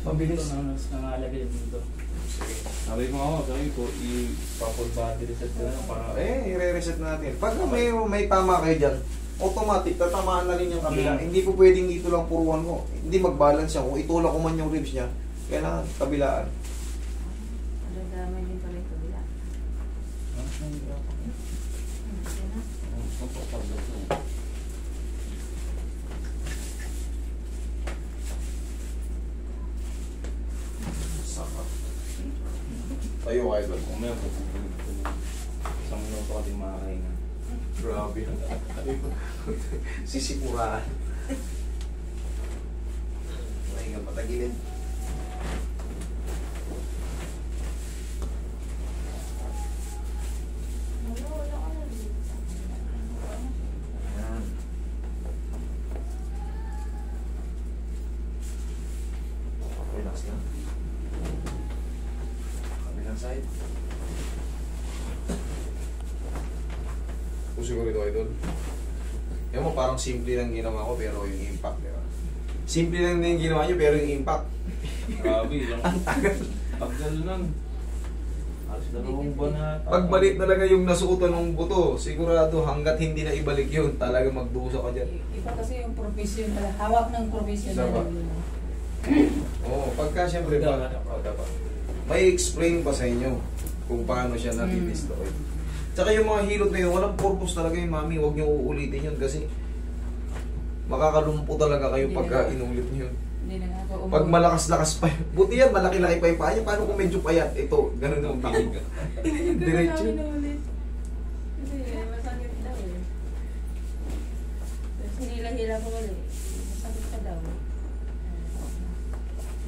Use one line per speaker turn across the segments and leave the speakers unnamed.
Mabilis.
Ito na nangalagay dito.
Sige.
Sabi mo ako, sabi ko, i-full body reset ka na para...
I-re-reset natin. Pag may tama kayo dyan, automatic, tatamaan na rin yung kabila. Hindi po pwedeng dito lang puruan mo. Hindi mag-balance yan. Kung itulak ko man yung ribs niya, kailangan kabilaan.
Damay din pala yung kabila.
Saka. Tayo kayo doon.
Kung may isang minuto ka din makakain.
Grabe. Sisipuraan. Ay nga, patagilin. Ayan. Relax lang. Kabilang side. Kung siguro ito, idol. Yan mo, parang simple lang ginawa ko, pero yung impact, di ba? Simple lang din ginawa nyo, pero yung impact.
Grabe, lang.
Ang tagal.
Pagdalo nun. Alas dalawang buwan na.
Pagbalik talaga yung nasuotan ng buto, sigurado hanggat hindi na ibalik yun, talaga magdusa ka dyan.
Iba kasi yung professional, hawak ng professional.
Isa ba? Oo, pagka siyempre pa, dapat. May explain pa sa inyo kung paano siya natidestroy. Tsaka yung mga hilot na yun, walang purpose talaga yung mami, huwag niyo uulitin yun kasi makakalumpo talaga kayo pagka inulit niyo yun.
Hindi na nga ako
Pag malakas-lakas pa yun, buti yan, malaki-laki pa yung paa niya, paano kung medyo payat? Ito, ganun yung tingin ka. Diretso.
Kasi masakit daw eh. Tapos hinila-hila ko ulit. Masakit pa daw.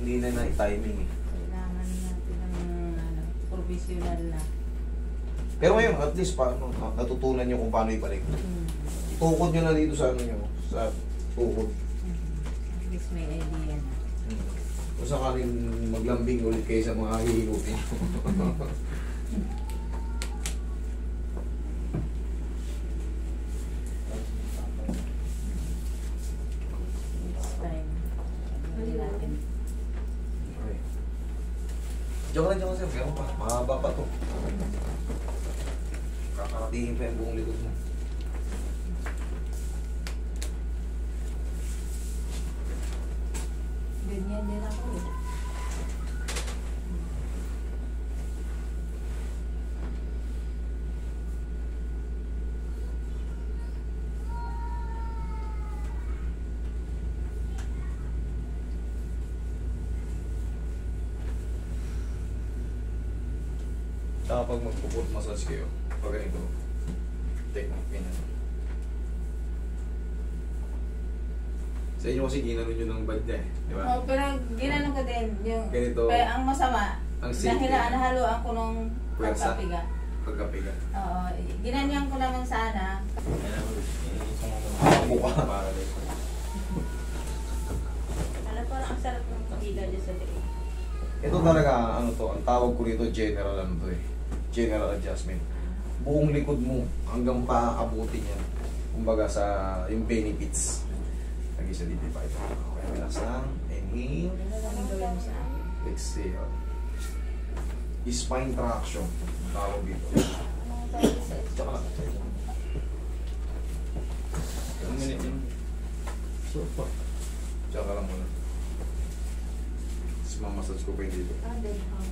Hindi na na-timing eh.
Kailangan natin ng professional na.
Pero ngayon, at least, paano, natutunan niyo kung paano ibalik. Tukod niyo na dito sa ano niyo, sa tukod.
At least may idea na.
Kung sakaling maglambing ulit kayo sa mga hihilutin.
Next time. Hindi natin.
Okay. Diyan ka lang sir. Kaya pa. Mahaba pa to. Kakaratingin pa yung buong likod mo.
Ganyan din ako eh.
Saka pag magpo-foot massage kayo, pag ganito, technique ganyan. Sa inyo kasi ginano nyo ng bad niya eh, di ba?
Oh, pero ginanong ko din yung
Ganito.
Pero ang masama,
Ang simple.
nahaluan ko nung
Pwersa.
pagkapiga.
Pagkapiga.
Oo, ginanyan ko naman sana.
Buka.
Para rin.
Ano parang ang sarap ng piga dyan sa tingin.
Ito talaga, ano to, ang tawag ko rito, general ano to eh. General adjustment. Buong likod mo, hanggang paabutin yan. Kumbaga sa, yung benefits. Lagi sa dito pa ito. Okay, relax lang. Inhale.
Ano lang gawin mo sa akin?
Exhale. Spine traction. Ang tawag dito.
Anong tawag sa
Tsaka lang.
Ang minute yun. Super.
Tsaka lang muna. Tapos mamassage ko pa yung dito.
dead hang.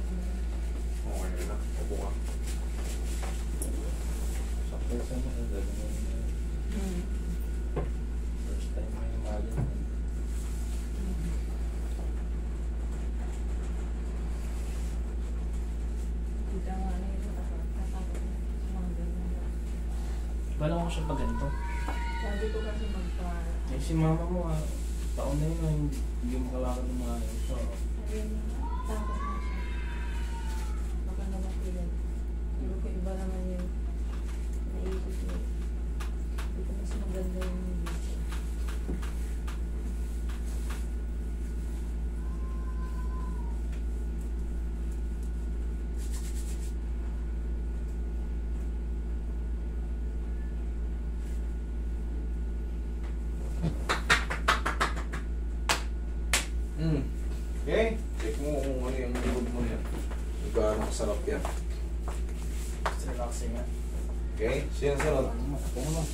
Okay na. Upo ka.
Sakto sa mga gagawin mo. First time mo yung imagine.
Kita nga na yun. Natakot na. Mga ganyan.
Bala ko siya pag ganito.
Sabi ko kasi
Eh si mama mo taon na yun hindi mo kalakad ng mga yun. So,
ayun, takot na siya. Baka naman kailan. Pero kung iba naman yung naisip niya. Dito mas maganda yung video.
Okay? Check mo kung ano yung likod mo yan. Kung gaano kasarap yan.
Relaxing nga.
Okay? Sino sunod?
Ako naman.